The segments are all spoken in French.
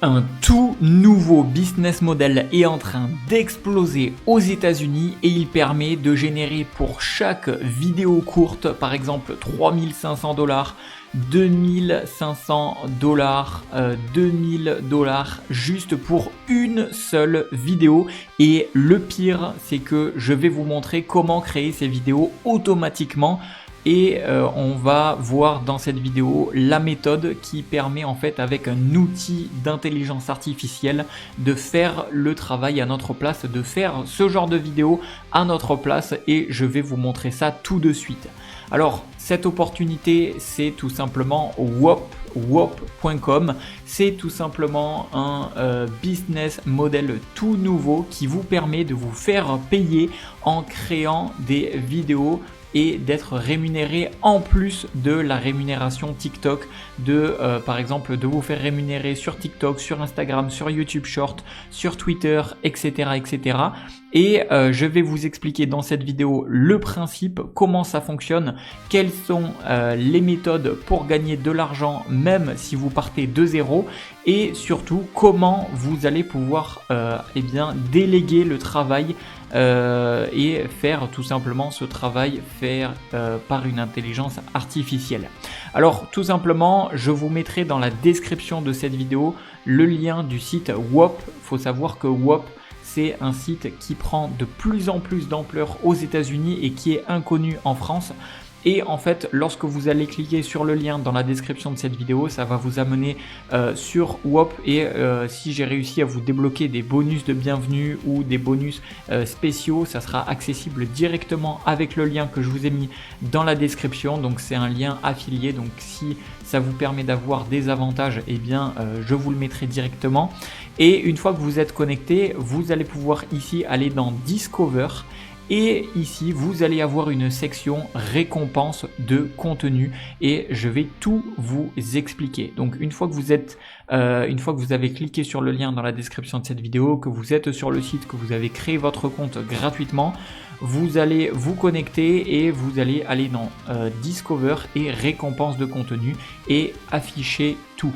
Un tout nouveau business model est en train d'exploser aux États-Unis et il permet de générer pour chaque vidéo courte, par exemple 3500 $, 2500 $, 2000 $ juste pour une seule vidéo. Et le pire, c'est que je vais vous montrer comment créer ces vidéos automatiquement. Et on va voir dans cette vidéo la méthode qui permet en fait avec un outil d'intelligence artificielle de faire le travail à notre place, de faire ce genre de vidéo à notre place et je vais vous montrer ça tout de suite. Alors cette opportunité c'est tout simplement Whop.com, c'est tout simplement un business model tout nouveau qui vous permet de vous faire payer en créant des vidéos et d'être rémunéré en plus de la rémunération TikTok, par exemple de vous faire rémunérer sur TikTok, sur Instagram, sur YouTube Short, sur Twitter, etc. etc. Et je vais vous expliquer dans cette vidéo le principe, comment ça fonctionne, quelles sont les méthodes pour gagner de l'argent même si vous partez de zéro et surtout comment vous allez pouvoir déléguer le travail et faire tout simplement ce travail par une intelligence artificielle. Alors tout simplement, je vous mettrai dans la description de cette vidéo le lien du site Whop. Il faut savoir que Whop, c'est un site qui prend de plus en plus d'ampleur aux États-Unis et qui est inconnu en France. Et en fait, lorsque vous allez cliquer sur le lien dans la description de cette vidéo, ça va vous amener sur Whop et si j'ai réussi à vous débloquer des bonus de bienvenue ou des bonus spéciaux, ça sera accessible directement avec le lien que je vous ai mis dans la description. Donc c'est un lien affilié, donc si ça vous permet d'avoir des avantages, eh bien je vous le mettrai directement. Et une fois que vous êtes connecté, vous allez pouvoir ici aller dans Discover. Et ici, vous allez avoir une section récompense de contenu et je vais tout vous expliquer. Donc, une fois que vous avez cliqué sur le lien dans la description de cette vidéo, que vous êtes sur le site, que vous avez créé votre compte gratuitement, vous allez vous connecter et vous allez aller dans Discover et récompense de contenu et afficher tout.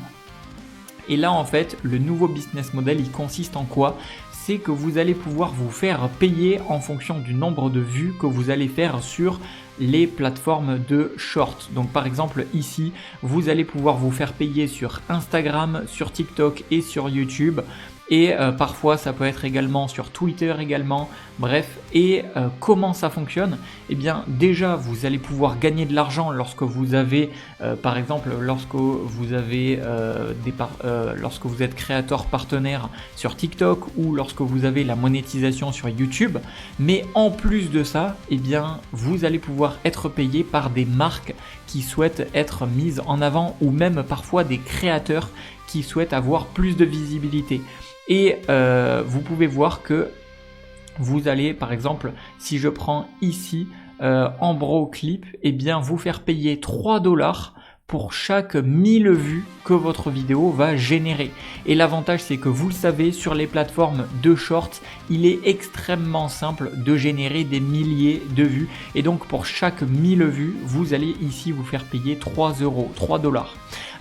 Et là, en fait, le nouveau business model, il consiste en quoi ? C'est que vous allez pouvoir vous faire payer en fonction du nombre de vues que vous allez faire sur les plateformes de short. Donc par exemple ici, vous allez pouvoir vous faire payer sur Instagram, sur TikTok et sur YouTube. Et parfois ça peut être également sur Twitter également, bref. Et comment ça fonctionne ? Eh bien déjà vous allez pouvoir gagner de l'argent lorsque vous avez par exemple lorsque vous êtes créateur partenaire sur TikTok ou lorsque vous avez la monétisation sur YouTube. Mais en plus de ça, eh bien vous allez pouvoir être payé par des marques qui souhaitent être mises en avant ou même parfois des créateurs qui souhaitent avoir plus de visibilité. Et vous pouvez voir que vous allez, par exemple, si je prends ici Ambroclip, eh bien vous faire payer 3 $ pour chaque 1000 vues que votre vidéo va générer. Et l'avantage, c'est que vous le savez, sur les plateformes de shorts, il est extrêmement simple de générer des milliers de vues. Et donc, pour chaque 1000 vues, vous allez ici vous faire payer 3 €, 3 $.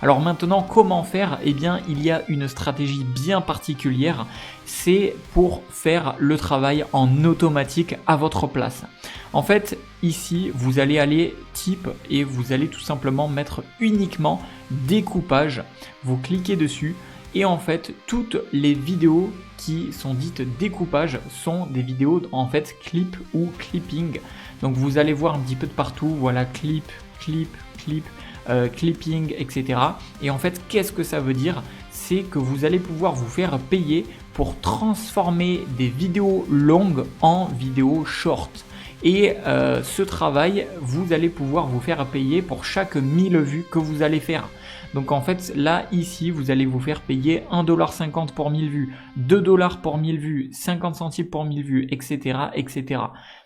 Alors maintenant, comment faire ? Eh bien, il y a une stratégie bien particulière. C'est pour faire le travail en automatique à votre place. En fait, ici, vous allez aller type et vous allez tout simplement mettre uniquement découpage. Vous cliquez dessus et en fait, toutes les vidéos qui sont dites découpage sont des vidéos en fait clip ou clipping. Donc vous allez voir un petit peu de partout, voilà clip, clipping, etc. Et en fait, qu'est-ce que ça veut dire ? C'est que vous allez pouvoir vous faire payer pour transformer des vidéos longues en vidéos short. Et ce travail, vous allez pouvoir vous faire payer pour chaque 1000 vues que vous allez faire. Donc en fait, là, ici, vous allez vous faire payer 1,50 $ pour 1000 vues, 2 $ pour 1000 vues, 50 centimes pour 1000 vues, etc., etc.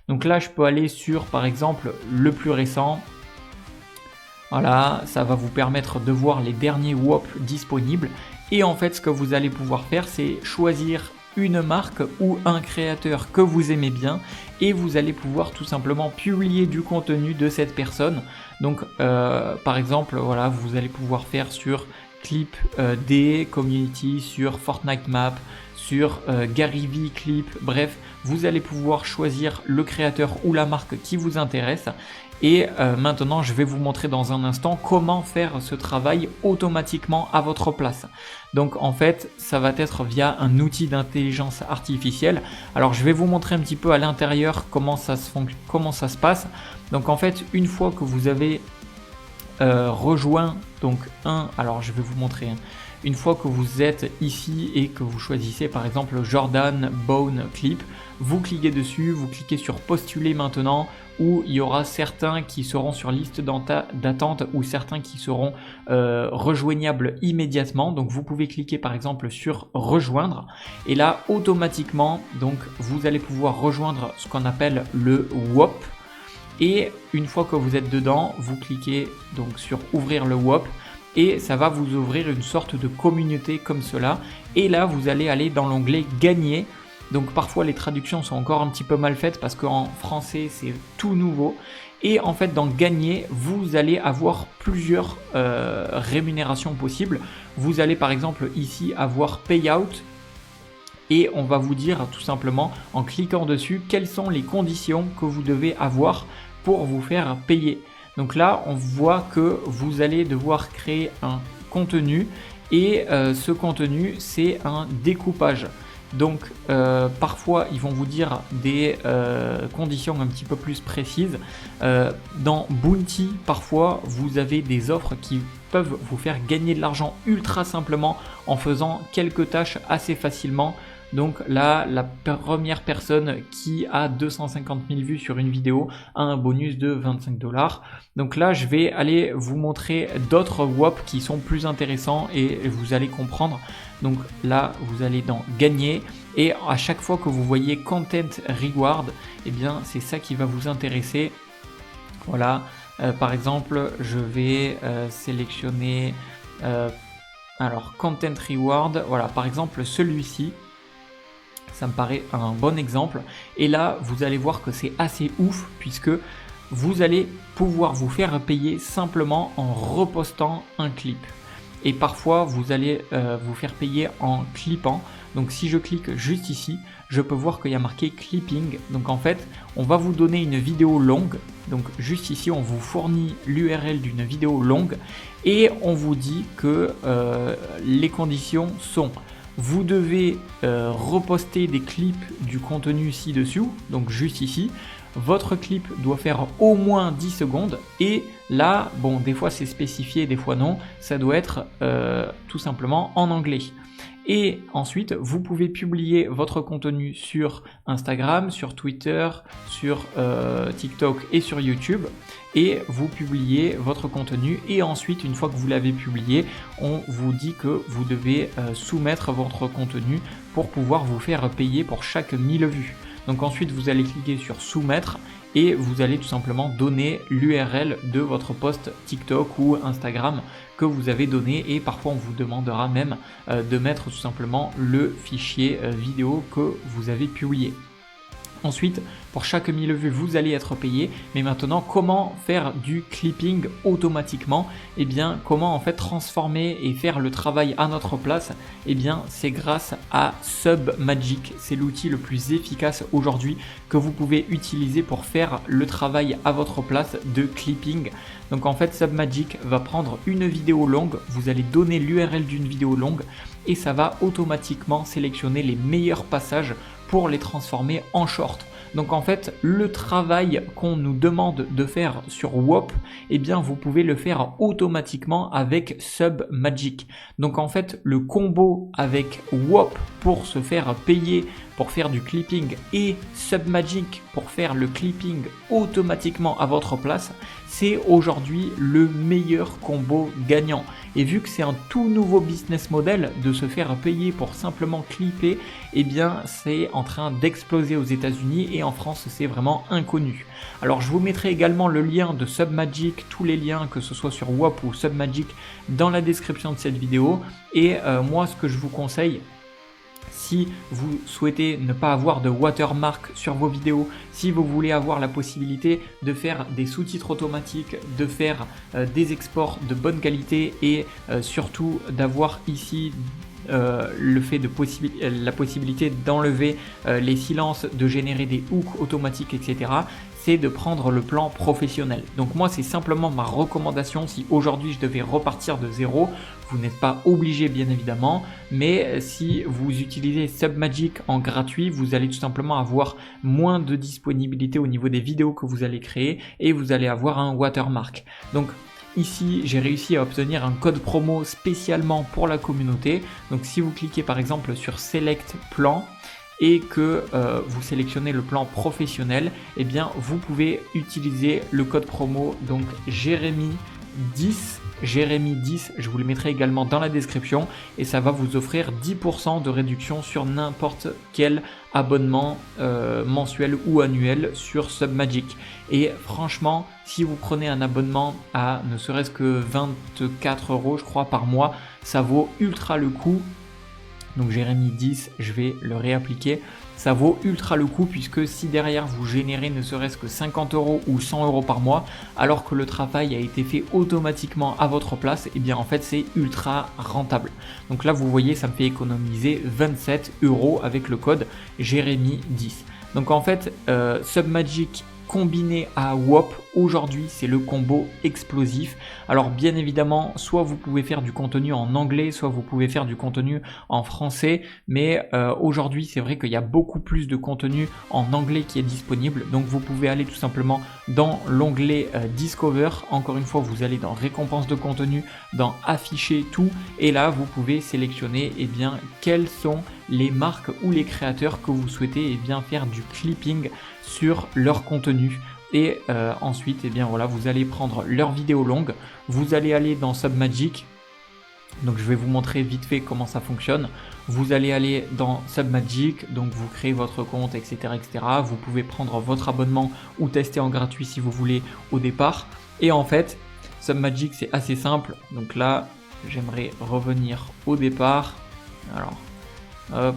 Donc là, je peux aller sur, par exemple, le plus récent. Voilà, ça va vous permettre de voir les derniers Whop disponibles. Et en fait, ce que vous allez pouvoir faire, c'est choisir une marque ou un créateur que vous aimez bien et vous allez pouvoir tout simplement publier du contenu de cette personne. Donc par exemple, voilà, vous allez pouvoir faire sur clip des community, sur Fortnite Map, sur Gary Vee Clip, bref, vous allez pouvoir choisir le créateur ou la marque qui vous intéresse. Et maintenant, je vais vous montrer dans un instant comment faire ce travail automatiquement à votre place. Donc en fait, ça va être via un outil d'intelligence artificielle. Alors je vais vous montrer un petit peu à l'intérieur comment ça se passe. Donc en fait, une fois que vous avez rejoint alors je vais vous montrer. Une fois que vous êtes ici et que vous choisissez par exemple Jordan Bone Clip, vous cliquez dessus, vous cliquez sur postuler maintenant, où il y aura certains qui seront sur liste d'attente ou certains qui seront rejoignables immédiatement. Donc vous pouvez cliquer par exemple sur rejoindre et là automatiquement donc vous allez pouvoir rejoindre ce qu'on appelle le WOP. Et une fois que vous êtes dedans, vous cliquez donc sur ouvrir le WOP et ça va vous ouvrir une sorte de communauté comme cela. Et là, vous allez aller dans l'onglet gagner. Donc parfois les traductions sont encore un petit peu mal faites parce qu'en français c'est tout nouveau. Et en fait dans gagner, vous allez avoir plusieurs rémunérations possibles. Vous allez par exemple ici avoir payout. Et on va vous dire tout simplement en cliquant dessus quelles sont les conditions que vous devez avoir pour vous faire payer. Donc là, on voit que vous allez devoir créer un contenu et ce contenu, c'est un découpage. Donc parfois, ils vont vous dire des conditions un petit peu plus précises. Dans Bounty, parfois, vous avez des offres qui peuvent vous faire gagner de l'argent ultra simplement en faisant quelques tâches assez facilement. Donc là, la première personne qui a 250 000 vues sur une vidéo a un bonus de 25 $. Donc là, je vais aller vous montrer d'autres WOP qui sont plus intéressants et vous allez comprendre. Donc là, vous allez dans gagner et à chaque fois que vous voyez Content Reward, eh bien c'est ça qui va vous intéresser. Voilà, par exemple, je vais sélectionner alors Content Reward. Voilà, par exemple celui-ci. Ça me paraît un bon exemple. Et là, vous allez voir que c'est assez ouf puisque vous allez pouvoir vous faire payer simplement en repostant un clip. Et parfois, vous allez vous faire payer en clippant. Donc si je clique juste ici, je peux voir qu'il y a marqué clipping. Donc en fait, on va vous donner une vidéo longue. Donc juste ici, on vous fournit l'URL d'une vidéo longue et on vous dit que les conditions sont: vous devez reposter des clips du contenu ci-dessous, donc juste ici. Votre clip doit faire au moins 10 secondes et là, bon, des fois c'est spécifié, des fois non, ça doit être tout simplement en anglais. Et ensuite, vous pouvez publier votre contenu sur Instagram, sur Twitter, sur TikTok et sur YouTube. Et vous publiez votre contenu et ensuite, une fois que vous l'avez publié, on vous dit que vous devez soumettre votre contenu pour pouvoir vous faire payer pour chaque 1000 vues. Donc ensuite, vous allez cliquer sur soumettre et vous allez tout simplement donner l'URL de votre post TikTok ou Instagram que vous avez donné et parfois on vous demandera même de mettre tout simplement le fichier vidéo que vous avez publié. Ensuite, pour chaque 1000 vues, vous allez être payé. Mais maintenant, comment faire du clipping automatiquement? Eh bien, comment en fait transformer et faire le travail à notre place? Eh bien, c'est grâce à Submagic. C'est l'outil le plus efficace aujourd'hui que vous pouvez utiliser pour faire le travail à votre place de clipping. Donc en fait, Submagic va prendre une vidéo longue. Vous allez donner l'URL d'une vidéo longue et ça va automatiquement sélectionner les meilleurs passages pour les transformer en short. Donc en fait, le travail qu'on nous demande de faire sur WOP, eh bien vous pouvez le faire automatiquement avec Submagic. Donc en fait, le combo avec WOP pour se faire payer pour faire du clipping et Submagic pour faire le clipping automatiquement à votre place, c'est aujourd'hui le meilleur combo gagnant. Et vu que c'est un tout nouveau business model de se faire payer pour simplement clipper, eh bien c'est en train d'exploser aux États-Unis et en France c'est vraiment inconnu. Alors je vous mettrai également le lien de Submagic, tous les liens que ce soit sur WOP ou Submagic dans la description de cette vidéo. Et moi ce que je vous conseille, Si vous souhaitez ne pas avoir de watermark sur vos vidéos, si vous voulez avoir la possibilité de faire des sous-titres automatiques, de faire des exports de bonne qualité et surtout d'avoir ici le fait de la possibilité d'enlever les silences, de générer des hooks automatiques, etc. C'est de prendre le plan professionnel. Donc moi, c'est simplement ma recommandation. Si aujourd'hui je devais repartir de zéro, vous n'êtes pas obligé bien évidemment, mais si vous utilisez Submagic en gratuit, vous allez tout simplement avoir moins de disponibilité au niveau des vidéos que vous allez créer et vous allez avoir un watermark. Donc ici, j'ai réussi à obtenir un code promo spécialement pour la communauté. Donc si vous cliquez par exemple sur Select Plan et que vous sélectionnez le plan professionnel, eh bien vous pouvez utiliser le code promo donc Jérémy 10, je vous le mettrai également dans la description et ça va vous offrir 10% de réduction sur n'importe quel abonnement mensuel ou annuel sur Submagic. Et franchement, si vous prenez un abonnement à ne serait-ce que 24 € je crois par mois, ça vaut ultra le coup. Donc Jérémy 10, je vais le réappliquer. Ça vaut ultra le coup puisque si derrière vous générez ne serait-ce que 50 € ou 100 € par mois, alors que le travail a été fait automatiquement à votre place, et bien en fait c'est ultra rentable. Donc là vous voyez, ça me fait économiser 27 € avec le code Jérémy 10. Donc en fait, Submagic combiné à WOP, aujourd'hui c'est le combo explosif. Alors bien évidemment, soit vous pouvez faire du contenu en anglais, soit vous pouvez faire du contenu en français, mais aujourd'hui c'est vrai qu'il y a beaucoup plus de contenu en anglais qui est disponible, donc vous pouvez aller tout simplement dans l'onglet Discover. Encore une fois, vous allez dans récompense de contenu, dans afficher tout, et là vous pouvez sélectionner bien quelles sont les marques ou les créateurs que vous souhaitez bien faire du clipping sur leur contenu. Et ensuite bien voilà, vous allez prendre leurs vidéos longues, vous allez aller dans Submagic. Donc je vais vous montrer vite fait comment ça fonctionne. Vous allez aller dans Submagic, donc vous créez votre compte, etc., etc. Vous pouvez prendre votre abonnement ou tester en gratuit si vous voulez au départ. Et en fait, Submagic c'est assez simple. Donc là, j'aimerais revenir au départ. Alors, hop.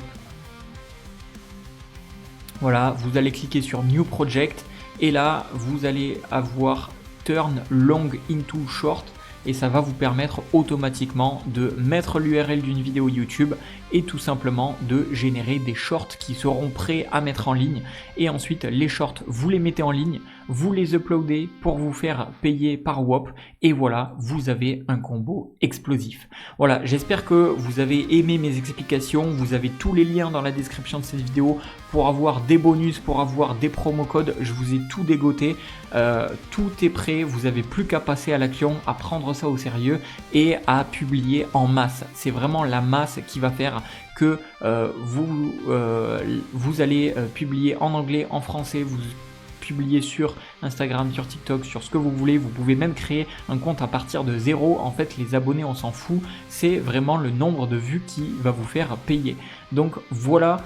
Voilà, vous allez cliquer sur New Project et là, vous allez avoir Turn Long into Short et ça va vous permettre automatiquement de mettre l'URL d'une vidéo YouTube et tout simplement de générer des shorts qui seront prêts à mettre en ligne. Et ensuite, les shorts, vous les mettez en ligne, vous les uploadez pour vous faire payer par WOP et voilà, vous avez un combo explosif. Voilà, j'espère que vous avez aimé mes explications. Vous avez tous les liens dans la description de cette vidéo pour avoir des bonus, pour avoir des promo codes. Je vous ai tout dégoté. Tout est prêt, vous n'avez plus qu'à passer à l'action, à prendre ça au sérieux et à publier en masse. C'est vraiment la masse qui va faire que vous allez publier en anglais, en français, vous publier sur Instagram, sur TikTok, sur ce que vous voulez. Vous pouvez même créer un compte à partir de zéro. En fait, les abonnés, on s'en fout. C'est vraiment le nombre de vues qui va vous faire payer. Donc voilà,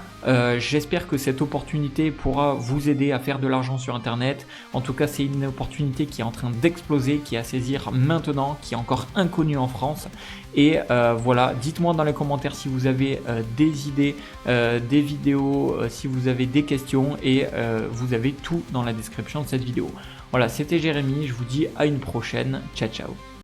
j'espère que cette opportunité pourra vous aider à faire de l'argent sur Internet. En tout cas, c'est une opportunité qui est en train d'exploser, qui est à saisir maintenant, qui est encore inconnue en France. Et voilà, dites-moi dans les commentaires si vous avez des idées, des vidéos, si vous avez des questions et vous avez tout dans la description de cette vidéo. Voilà, c'était Jérémy, je vous dis à une prochaine. Ciao, ciao.